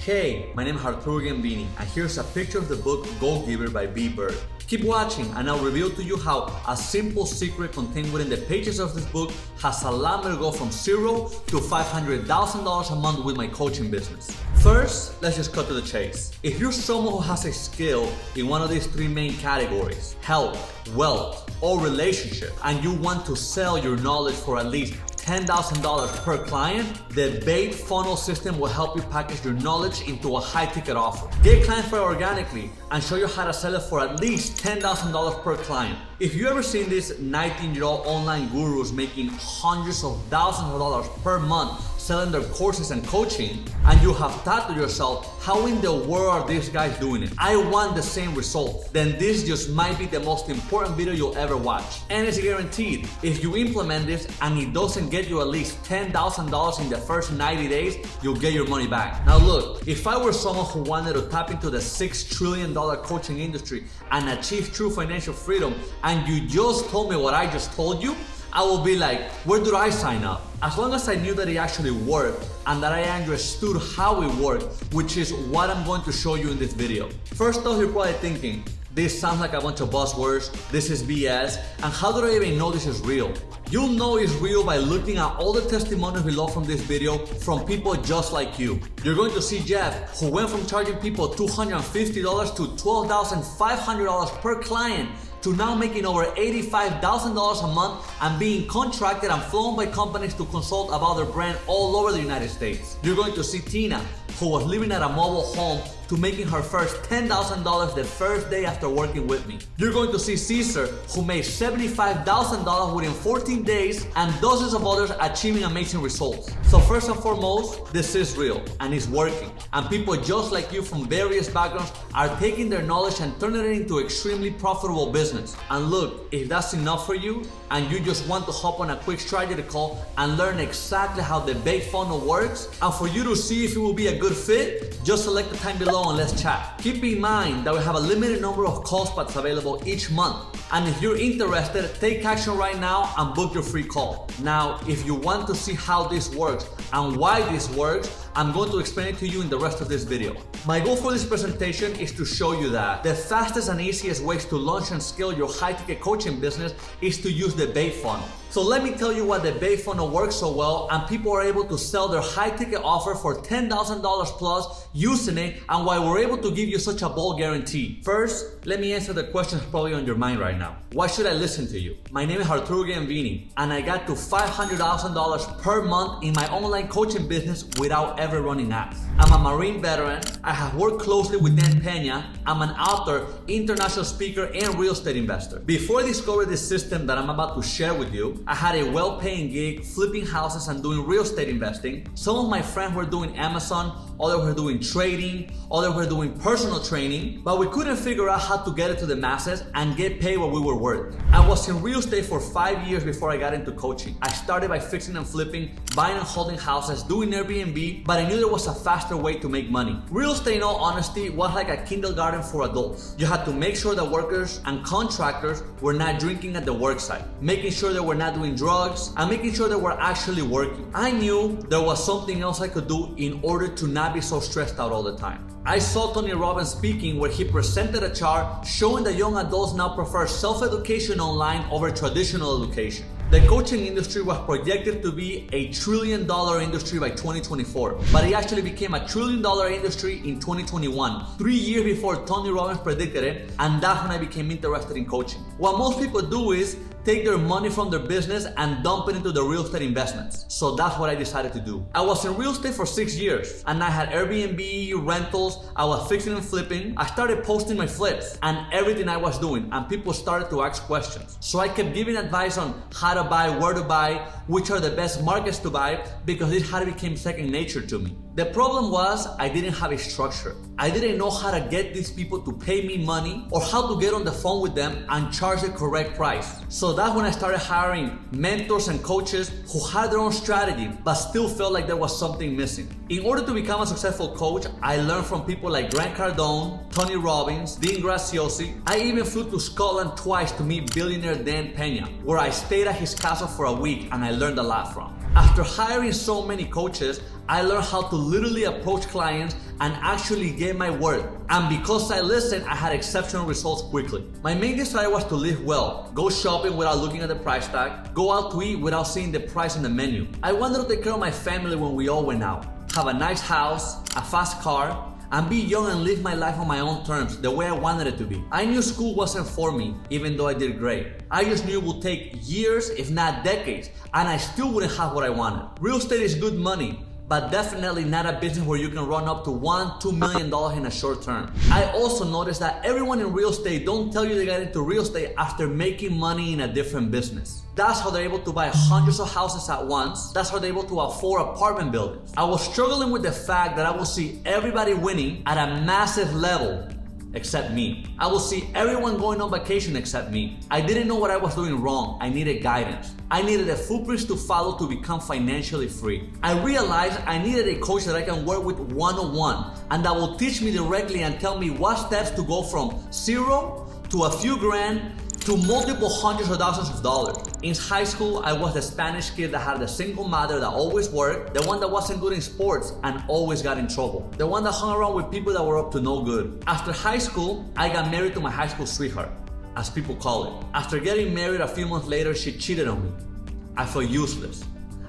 Hey, my name is Arturo Grados, and here's a picture of the book Goal Giver by B. Bird. Keep watching and I'll reveal to you how a simple secret contained within the pages of this book has allowed me to go from zero to $500,000 a month with my coaching business. First, let's just cut to the chase. If you're someone who has a skill in one of these three main categories, health, wealth, or relationship, and you want to sell your knowledge for at least $10,000 per client, the bait funnel system will help you package your knowledge into a high-ticket offer. Get clients for it organically and show you how to sell it for at least $10,000 per client. If you ever seen these 19-year-old online gurus making hundreds of thousands of dollars per month selling their courses and coaching, and you have thought to yourself, how in the world are these guys doing it? I want the same results. Then this just might be the most important video you'll ever watch. And it's guaranteed, if you implement this and it doesn't get you at least $10,000 in the first 90 days, you'll get your money back. Now look, if I were someone who wanted to tap into the $6 trillion coaching industry and achieve true financial freedom, and you just told me what I just told you, I will be like, where do I sign up? As long as I knew that it actually worked and that I understood how it worked, which is what I'm going to show you in this video. First off, you're probably thinking, this sounds like a bunch of buzzwords, this is BS, and how do I even know this is real? You'll know it's real by looking at all the testimonials below from this video from people just like you. You're going to see Jeff, who went from charging people $250 to $12,500 per client to now making over $85,000 a month and being contracted and flown by companies to consult about their brand all over the United States. You're going to see Tina, who was living at a mobile home, to making her first $10,000 the first day after working with me. You're going to see Caesar, who made $75,000 within 14 days, and dozens of others achieving amazing results. So first and foremost, this is real and it's working. And people just like you from various backgrounds are taking their knowledge and turning it into extremely profitable business. And look, if that's enough for you, and you just want to hop on a quick strategy call and learn exactly how the bait funnel works, and for you to see if it will be a good fit, just select the time below and let's chat. Keep in mind that we have a limited number of call spots available each month. And if you're interested, take action right now and book your free call. Now, if you want to see how this works and why this works, I'm going to explain it to you in the rest of this video. My goal for this presentation is to show you that the fastest and easiest ways to launch and scale your high-ticket coaching business is to use the bait funnel. So let me tell you why the bait funnel works so well and people are able to sell their high-ticket offer for $10,000 plus using it, and why we're able to give you such a bold guarantee. First, let me answer the questions probably on your mind right now. Why should I listen to you? My name is Arturo Grados, and I got to $500,000 per month in my online coaching business without ever running ads. I'm a Marine veteran. I have worked closely with Dan Pena. I'm an author, international speaker, and real estate investor. Before I discovered this system that I'm about to share with you, I had a well-paying gig flipping houses and doing real estate investing. Some of my friends were doing Amazon, others were doing trading, others were doing personal training, but we couldn't figure out how to get it to the masses and get paid what we were worth. I was in real estate for 5 years before I got into coaching. I started by fixing and flipping, buying and holding houses, doing Airbnb, but I knew there was a faster way to make money. Real estate, in all honesty, was like a kindergarten for adults. You had to make sure that workers and contractors were not drinking at the work site, making sure they were not doing drugs, and making sure they were actually working. I knew there was something else I could do in order to not be so stressed out all the time. I saw Tony Robbins speaking where he presented a chart showing that young adults now prefer self-education online over traditional education. The coaching industry was projected to be a $1 trillion industry by 2024, but it actually became a $1 trillion industry in 2021, 3 years before Tony Robbins predicted it, and that's when I became interested in coaching. What most people do is take their money from their business and dump it into the real estate investments. So that's what I decided to do. I was in real estate for 6 years, and I had Airbnb, rentals, I was fixing and flipping. I started posting my flips and everything I was doing, and people started to ask questions. So I kept giving advice on how to buy, where to buy, which are the best markets to buy, because it had become second nature to me. The problem was I didn't have a structure. I didn't know how to get these people to pay me money or how to get on the phone with them and charge the correct price. So that's when I started hiring mentors and coaches who had their own strategy but still felt like there was something missing. In order to become a successful coach, I learned from people like Grant Cardone, Tony Robbins, Dean Graziosi. I even flew to Scotland twice to meet billionaire Dan Pena, where I stayed at his castle for a week and I learned a lot from. After hiring so many coaches, I learned how to literally approach clients and actually get my word. And because I listened, I had exceptional results quickly. My main desire was to live well, go shopping without looking at the price tag, go out to eat without seeing the price on the menu. I wanted to take care of my family when we all went out, have a nice house, a fast car, and be young and live my life on my own terms, the way I wanted it to be. I knew school wasn't for me, even though I did great. I just knew it would take years, if not decades, and I still wouldn't have what I wanted. Real estate is good money, but definitely not a business where you can run up to $1-2 million in a short term. I also noticed that everyone in real estate don't tell you they got into real estate after making money in a different business. That's how they're able to buy hundreds of houses at once. That's how they're able to afford apartment buildings. I was struggling with the fact that I would see everybody winning at a massive level except me. I will see everyone going on vacation except me. I didn't know what I was doing wrong. I needed guidance. I needed a footprint to follow to become financially free. I realized I needed a coach that I can work with one-on-one and that will teach me directly and tell me what steps to go from zero to a few grand to multiple hundreds of thousands of dollars. In high school, I was the Spanish kid that had a single mother that always worked, the one that wasn't good in sports and always got in trouble, the one that hung around with people that were up to no good. After high school, I got married to my high school sweetheart, as people call it. After getting married a few months later, she cheated on me. I felt useless.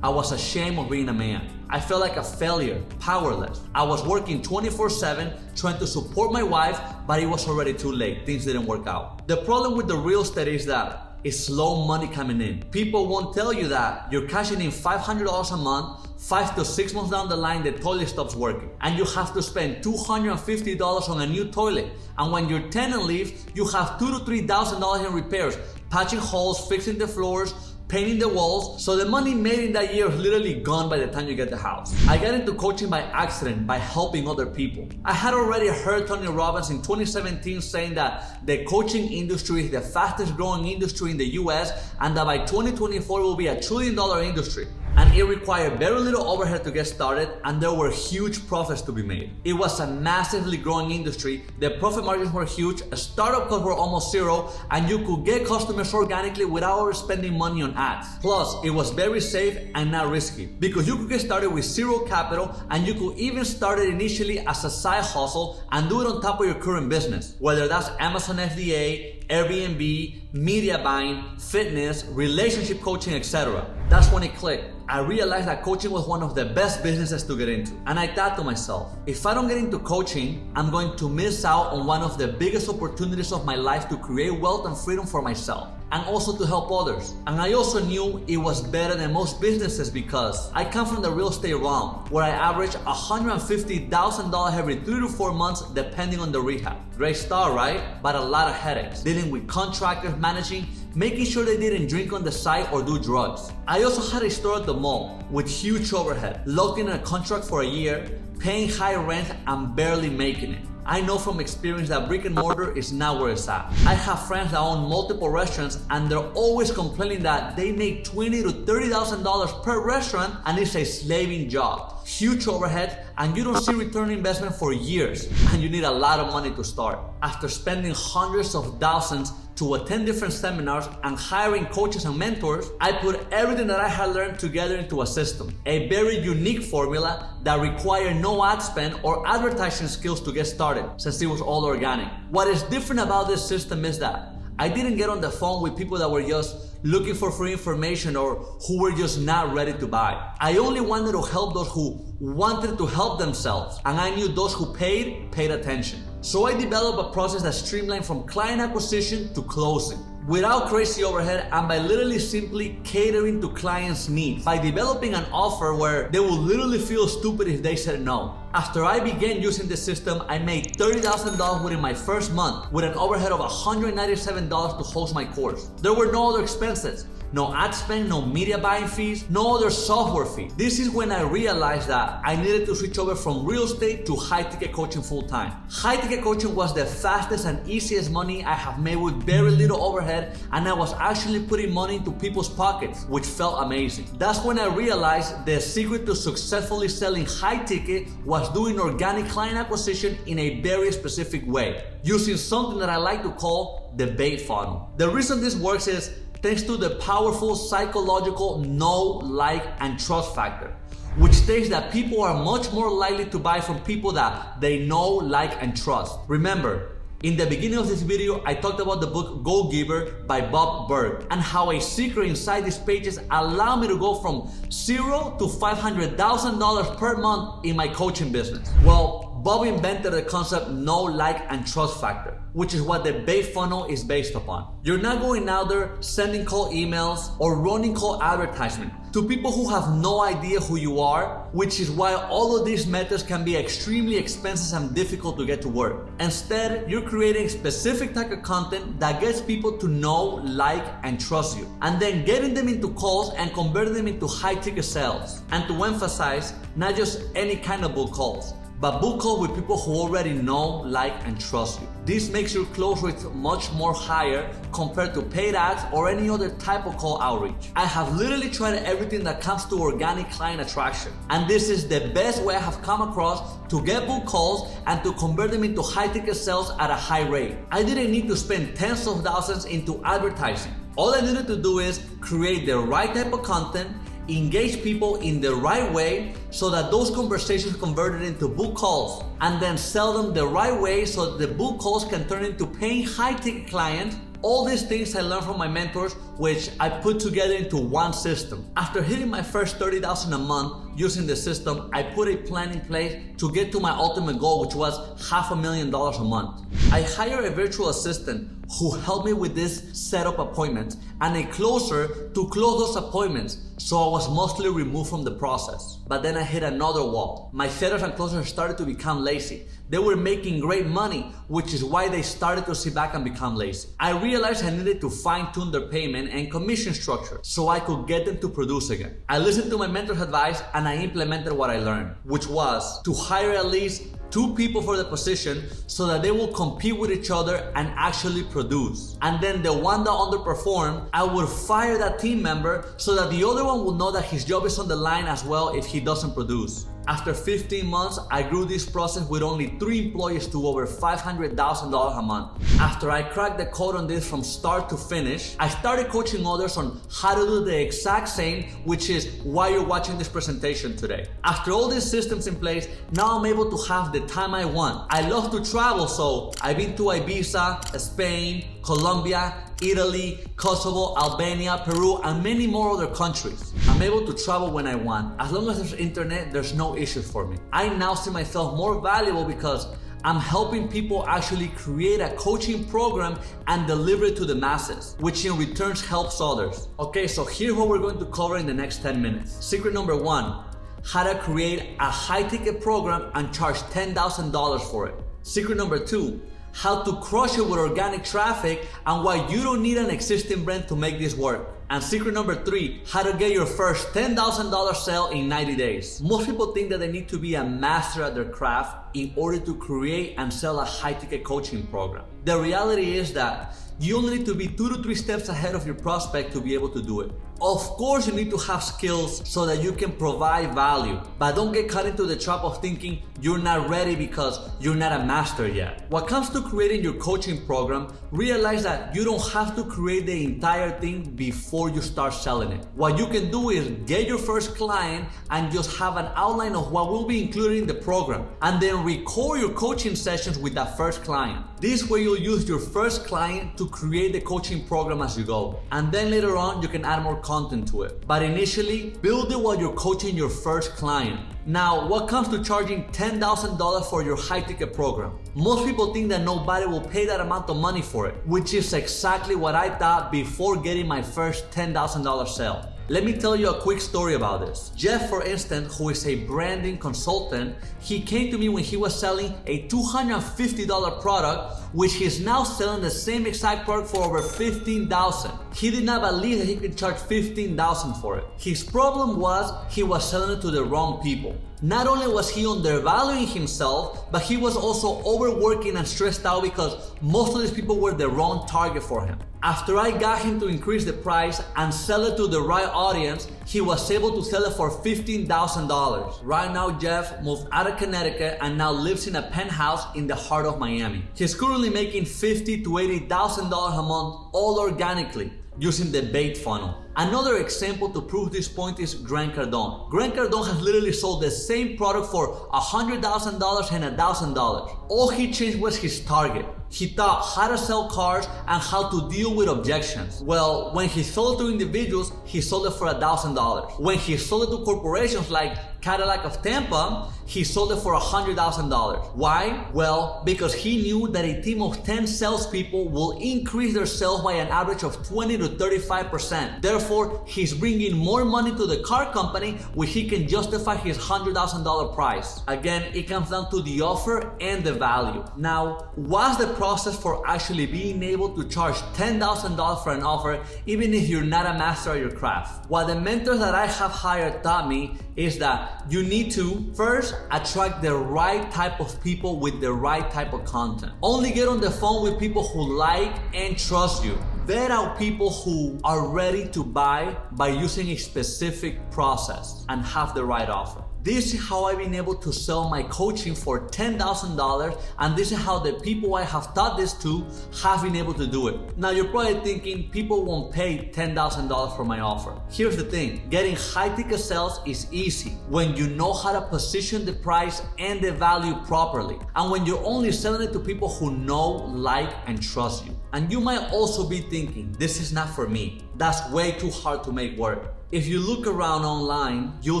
I was ashamed of being a man. I felt like a failure, powerless. I was working 24/7 trying to support my wife, but it was already too late. Things didn't work out. The problem with the real estate is that it's slow money coming in. People won't tell you that you're cashing in $500 a month, 5 to 6 months down the line, the toilet stops working. And you have to spend $250 on a new toilet. And when your tenant leaves, you have $2,000 to $3,000 in repairs, patching holes, fixing the floors, painting the walls. So the money made in that year is literally gone by the time you get the house. I got into coaching by accident, by helping other people. I had already heard Tony Robbins in 2017 saying that the coaching industry is the fastest growing industry in the US and that by 2024 it will be $1 trillion industry. And it required very little overhead to get started, and there were huge profits to be made. It was a massively growing industry, the profit margins were huge, startup costs were almost zero, and you could get customers organically without overspending money on ads. Plus, it was very safe and not risky, because you could get started with zero capital, and you could even start it initially as a side hustle and do it on top of your current business, whether that's Amazon FBA, Airbnb, media buying, fitness, relationship coaching, etc. That's when it clicked. I realized that coaching was one of the best businesses to get into. And I thought to myself, if I don't get into coaching, I'm going to miss out on one of the biggest opportunities of my life to create wealth and freedom for myself, and also to help others. And I also knew it was better than most businesses because I come from the real estate realm, where I average $150,000 every 3 to 4 months depending on the rehab. Great start, right? But a lot of headaches, dealing with contractors, managing, making sure they didn't drink on the side or do drugs. I also had a store at the mall with huge overhead, locked in a contract for a year, paying high rent and barely making it. I know from experience that brick and mortar is not where it's at. I have friends that own multiple restaurants and they're always complaining that they make $20,000 to $30,000 per restaurant and it's a slaving job. Huge overhead and you don't see return on investment for years and you need a lot of money to start. After spending hundreds of thousands to attend different seminars and hiring coaches and mentors, I put everything that I had learned together into a system. A very unique formula that required no ad spend or advertising skills to get started, since it was all organic. What is different about this system is that I didn't get on the phone with people that were just looking for free information or who were just not ready to buy. I only wanted to help those who wanted to help themselves, and I knew those who paid attention. So I developed a process that streamlined from client acquisition to closing, without crazy overhead and by literally simply catering to clients' needs, by developing an offer where they will literally feel stupid if they said no. After I began using the system, I made $30,000 within my first month with an overhead of $197 to host my course. There were no other expenses. No ad spend, no media buying fees, no other software fee. This is when I realized that I needed to switch over from real estate to high-ticket coaching full-time. High-ticket coaching was the fastest and easiest money I have made with very little overhead, and I was actually putting money into people's pockets, which felt amazing. That's when I realized the secret to successfully selling high-ticket was doing organic client acquisition in a very specific way, using something that I like to call the bait funnel. The reason this works is thanks to the powerful psychological know, like, and trust factor. which states that people are much more likely to buy from people that they know, like, and trust. Remember, in the beginning of this video, I talked about the book Go Giver by Bob Burg and how a secret inside these pages allowed me to go from $0 to $500,000 per month in my coaching business. Well, Bob invented the concept know, like, and trust factor, which is what the bait funnel is based upon. You're not going out there sending cold emails or running cold advertisement to people who have no idea who you are, which is why all of these methods can be extremely expensive and difficult to get to work. Instead, you're creating specific type of content that gets people to know, like, and trust you, and then getting them into calls and converting them into high-ticket sales. And to emphasize, not just any kind of book calls, but book calls with people who already know, like, and trust you. This makes your close rates much more higher compared to paid ads or any other type of call outreach. I have literally tried everything that comes to organic client attraction, and this is the best way I have come across to get book calls and to convert them into high-ticket sales at a high rate. I didn't need to spend tens of thousands into advertising. All I needed to do is create the right type of content, engage people in the right way so that those conversations converted into book calls, and then sell them the right way so that the book calls can turn into paying high-ticket clients. All these things I learned from my mentors, which I put together into one system. After hitting my first $30,000 a month using the system, I put a plan in place to get to my ultimate goal, which was $500,000 a month. I hired a virtual assistant who helped me with this setup appointments and a closer to close those appointments, so I was mostly removed from the process. But then I hit another wall. My setters and closers started to become lazy. They were making great money, which is why they started to sit back and become lazy. I realized I needed to fine-tune their payment and commission structure so I could get them to produce again. I listened to my mentor's advice and I implemented what I learned, which was to hire at least 2 people for the position so that they will compete with each other and actually produce. And then the one that underperformed, I would fire that team member so that the other one will know that his job is on the line as well if he doesn't produce. After 15 months, I grew this process with only 3 employees to over $500,000 a month. After I cracked the code on this from start to finish, I started coaching others on how to do the exact same, which is why you're watching this presentation today. After all these systems in place, now I'm able to have the time I want. I love to travel, so I've been to Ibiza, Spain, Colombia, Italy, Kosovo, Albania, Peru, and many more other countries. I'm able to travel when I want. As long as there's internet, there's no issues for me. I now see myself more valuable because I'm helping people actually create a coaching program and deliver it to the masses, which in return helps others. Okay, so here's what we're going to cover in the next 10 minutes. Secret number 1, how to create a high-ticket program and charge $10,000 for it. Secret number 2, how to crush it with organic traffic and why you don't need an existing brand to make this work. And secret number 3, how to get your first $10,000 sale in 90 days. Most people think that they need to be a master at their craft in order to create and sell a high-ticket coaching program. The reality is that you only need to be 2 to 3 steps ahead of your prospect to be able to do it. Of course, you need to have skills so that you can provide value, but don't get caught into the trap of thinking you're not ready because you're not a master yet. When it comes to creating your coaching program, realize that you don't have to create the entire thing before you start selling it. What you can do is get your first client and just have an outline of what will be included in the program, and then record your coaching sessions with that first client. This way you'll use your first client to create the coaching program as you go, and then later on you can add more content to it. But initially, build it while you're coaching your first client. Now, what comes to charging $10,000 for your high-ticket program? Most people think that nobody will pay that amount of money for it, which is exactly what I thought before getting my first $10,000 sale. Let me tell you a quick story about this. Jeff, for instance, who is a branding consultant, he came to me when he was selling a $250 product, which he's now selling the same exact product for over $15,000. He did not believe that he could charge $15,000 for it. His problem was he was selling it to the wrong people. Not only was he undervaluing himself, but he was also overworking and stressed out because most of these people were the wrong target for him. After I got him to increase the price and sell it to the right audience, he was able to sell it for $15,000. Right now, Jeff moved out of Connecticut and now lives in a penthouse in the heart of Miami. He's currently making $50,000 to $80,000 a month, all organically. using the bait funnel. Another example to prove this point is Grant Cardone. Grant Cardone has literally sold the same product for $100,000 and $1,000. All he changed was his target. He taught how to sell cars and how to deal with objections. Well, when he sold it to individuals, he sold it for $1,000. When he sold it to corporations like Cadillac of Tampa, he sold it for $100,000. Why? Well, because he knew that a team of 10 salespeople will increase their sales by an average of 20 to 35%. Therefore, he's bringing more money to the car company, which he can justify his $100,000 price. Again, it comes down to the offer and the value. Now, what's the process for actually being able to charge $10,000 for an offer, even if you're not a master at your craft? What the mentors that I have hired taught me is that you need to first attract the right type of people with the right type of content. Only get on the phone with people who like and trust you. Vet out people who are ready to buy by using a specific process and have the right offer. This is how I've been able to sell my coaching for $10,000, and this is how the people I have taught this to have been able to do it. Now you're probably thinking people won't pay $10,000 for my offer. Here's the thing, getting high ticket sales is easy when you know how to position the price and the value properly, and when you're only selling it to people who know, like, and trust you. And you might also be thinking, this is not for me. That's way too hard to make work. If you look around online, you'll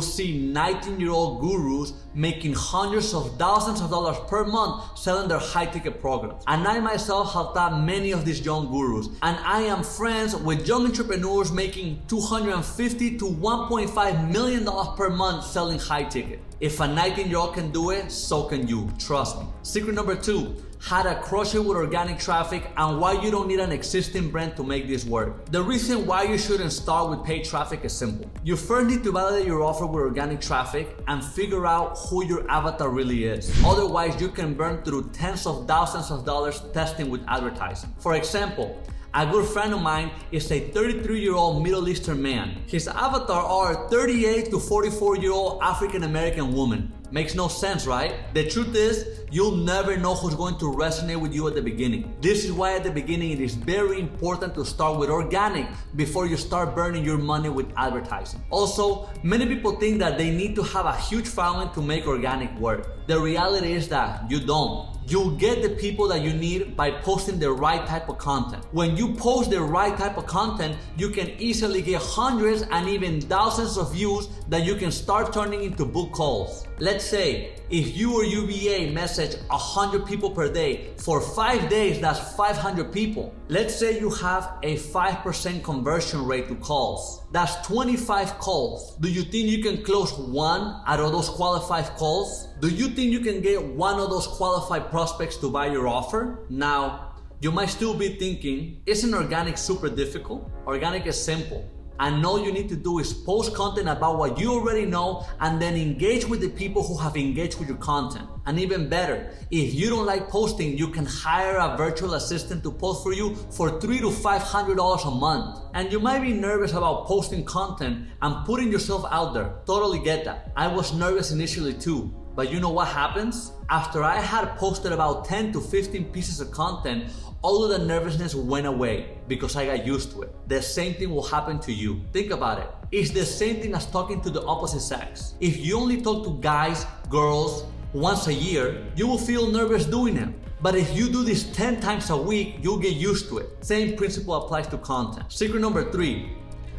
see 19-year-old gurus making hundreds of thousands of dollars per month selling their high-ticket programs. And I myself have taught many of these young gurus. And I am friends with young entrepreneurs making $250 to $1.5 million per month selling high-ticket. If a 19-year-old can do it, so can you. Trust me. Secret number 2. How to crush it with organic traffic and why you don't need an existing brand to make this work. The reason why you shouldn't start with paid traffic is simple. You first need to validate your offer with organic traffic and figure out who your avatar really is. Otherwise, you can burn through tens of thousands of dollars testing with advertising. For example, a good friend of mine is a 33-year-old Middle Eastern man. His avatar are 38 to 44-year-old African American woman. Makes no sense, right? The truth is, you'll never know who's going to resonate with you at the beginning. This is why at the beginning it is very important to start with organic before you start burning your money with advertising. Also, many people think that they need to have a huge following to make organic work. The reality is that you don't. You'll get the people that you need by posting the right type of content. When you post the right type of content, you can easily get hundreds and even thousands of views that you can start turning into book calls. Let's say if you or UBA message 100 people per day for 5 days, that's 500 people. Let's say you have a 5% conversion rate to calls. That's 25 calls. Do you think you can close one out of those qualified calls? Do you think you can get one of those qualified prospects to buy your offer? Now, you might still be thinking, isn't organic super difficult? Organic is simple. And all you need to do is post content about what you already know and then engage with the people who have engaged with your content. And even better, if you don't like posting, you can hire a virtual assistant to post for you for $300 to $500 a month. And you might be nervous about posting content and putting yourself out there. Totally get that. I was nervous initially too. But you know what happens? After I had posted about 10 to 15 pieces of content, all of the nervousness went away because I got used to it. The same thing will happen to you. Think about it. It's the same thing as talking to the opposite sex. If you only talk to guys, girls, once a year, you will feel nervous doing it. But if you do this 10 times a week, you'll get used to it. Same principle applies to content. Secret number 3.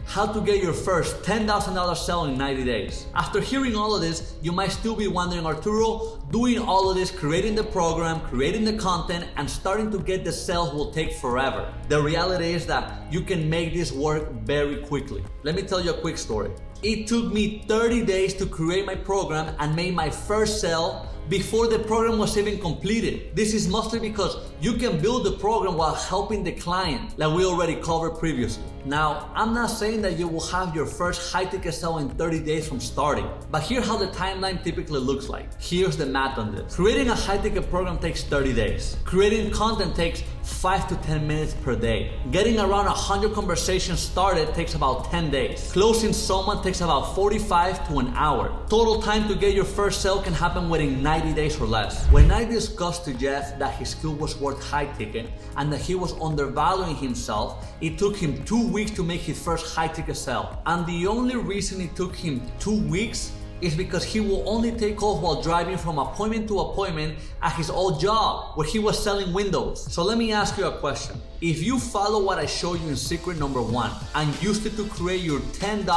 How to get your first $10,000 sale in 90 days. After hearing all of this, you might still be wondering, Arturo, doing all of this, creating the program, creating the content, and starting to get the sales will take forever. The reality is that you can make this work very quickly. Let me tell you a quick story. It took me 30 days to create my program and make my first sale before the program was even completed. This is mostly because you can build the program while helping the client, like we already covered previously. Now, I'm not saying that you will have your first high-ticket sale in 30 days from starting, but here's how the timeline typically looks like. Here's the math on this. Creating a high-ticket program takes 30 days. Creating content takes 5 to 10 minutes per day. Getting around 100 conversations started takes about 10 days. Closing someone takes about 45 to an hour. Total time to get your first sale can happen within 90 90 days or less. When I discussed to Jeff that his skill was worth high ticket and that he was undervaluing himself, it took him 2 weeks to make his first high ticket sale. And the only reason it took him 2 weeks is because he will only take off while driving from appointment to appointment at his old job where he was selling windows. So let me ask you a question. If you follow what I showed you in secret number 1 and used it to create your $10,000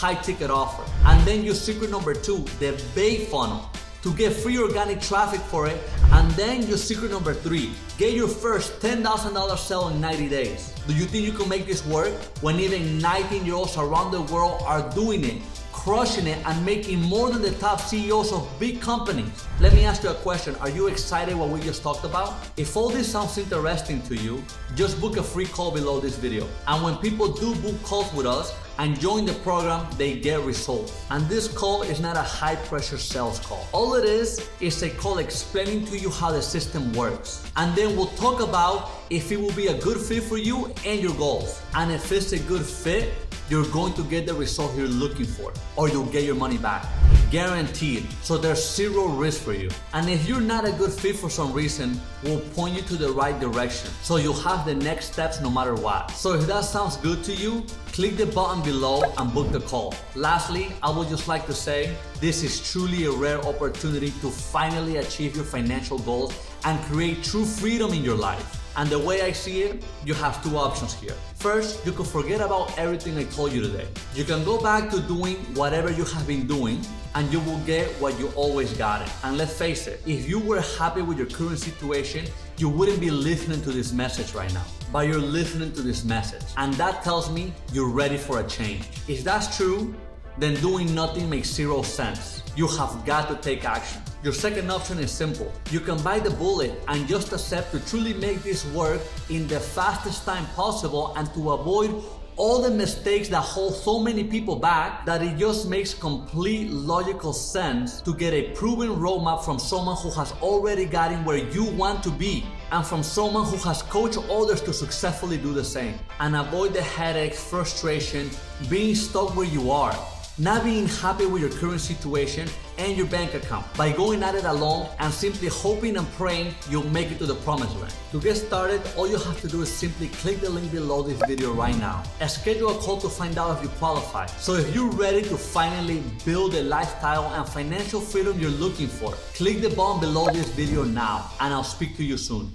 high ticket offer, and then your secret number 2, the bait funnel, to get free organic traffic for it, and then your secret number 3, get your first $10,000 sale in 90 days. Do you think you can make this work when even 19-year-olds around the world are doing it, crushing it, and making more than the top CEOs of big companies? Let me ask you a question. Are you excited what we just talked about? If all this sounds interesting to you, just book a free call below this video. And when people do book calls with us and join the program, they get results. And this call is not a high pressure sales call. All it is a call explaining to you how the system works. And then we'll talk about if it will be a good fit for you and your goals. And if it's a good fit, you're going to get the result you're looking for, or you'll get your money back. Guaranteed. So there's zero risk for you. And if you're not a good fit for some reason, we'll point you to the right direction, so you'll have the next steps no matter what. So if that sounds good to you, click the button below and book the call. Lastly, I would just like to say, this is truly a rare opportunity to finally achieve your financial goals and create true freedom in your life. And the way I see it, you have 2 options here. First, you can forget about everything I told you today. You can go back to doing whatever you have been doing, and you will get what you always got it. And let's face it, if you were happy with your current situation, you wouldn't be listening to this message right now. But you're listening to this message, and that tells me you're ready for a change. If that's true, then doing nothing makes 0 sense. You have got to take action. Your second option is simple. You can bite the bullet and just accept to truly make this work in the fastest time possible and to avoid all the mistakes that hold so many people back, that it just makes complete logical sense to get a proven roadmap from someone who has already gotten where you want to be, and from someone who has coached others to successfully do the same. And avoid the headache, frustration, being stuck where you are, not being happy with your current situation and your bank account, by going at it alone and simply hoping and praying you'll make it to the promised land. To get started, all you have to do is simply click the link below this video right now and schedule a call to find out if you qualify. So if you're ready to finally build the lifestyle and financial freedom you're looking for, click the button below this video now, and I'll speak to you soon.